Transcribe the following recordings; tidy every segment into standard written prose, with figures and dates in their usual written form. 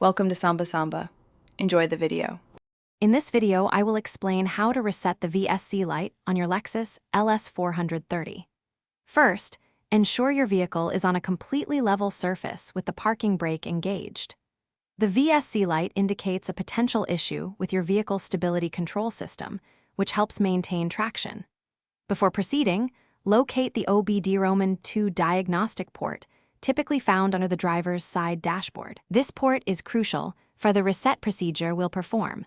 Welcome to Samba Samba. Enjoy the video. In this video, I will explain how to reset the VSC light on your Lexus LS430. First, ensure your vehicle is on a completely level surface with the parking brake engaged. The VSC light indicates a potential issue with your vehicle's stability control system, which helps maintain traction. Before proceeding, locate the OBD-ROMAN2 diagnostic port, typically found under the driver's side dashboard. This port is crucial for the reset procedure we'll perform.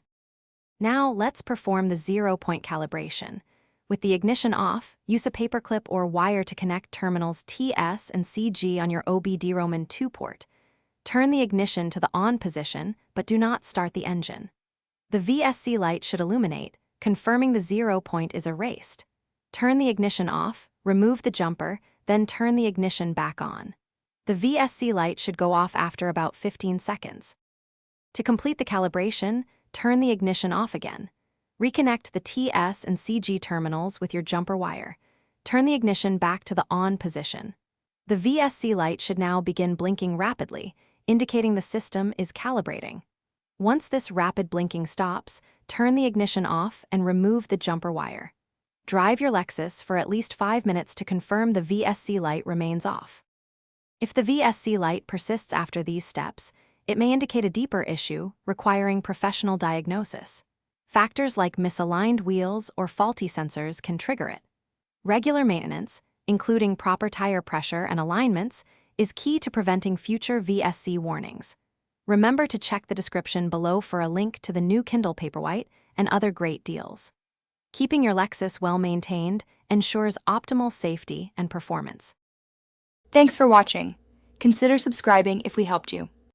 Now let's perform the 0-point calibration. With the ignition off, use a paperclip or wire to connect terminals TS and CG on your OBD-ROMAN2 port. Turn the ignition to the on position, but do not start the engine. The VSC light should illuminate, confirming the 0 point is erased. Turn the ignition off, remove the jumper, then turn the ignition back on. The VSC light should go off after about 15 seconds. To complete the calibration, turn the ignition off again. Reconnect the TS and CG terminals with your jumper wire. Turn the ignition back to the on position. The VSC light should now begin blinking rapidly, indicating the system is calibrating. Once this rapid blinking stops, turn the ignition off and remove the jumper wire. Drive your Lexus for at least 5 minutes to confirm the VSC light remains off. If the VSC light persists after these steps, it may indicate a deeper issue requiring professional diagnosis. Factors like misaligned wheels or faulty sensors can trigger it. Regular maintenance, including proper tire pressure and alignments, is key to preventing future VSC warnings. Remember to check the description below for a link to the new Kindle Paperwhite and other great deals. Keeping your Lexus well-maintained ensures optimal safety and performance. Thanks for watching. Consider subscribing if we helped you.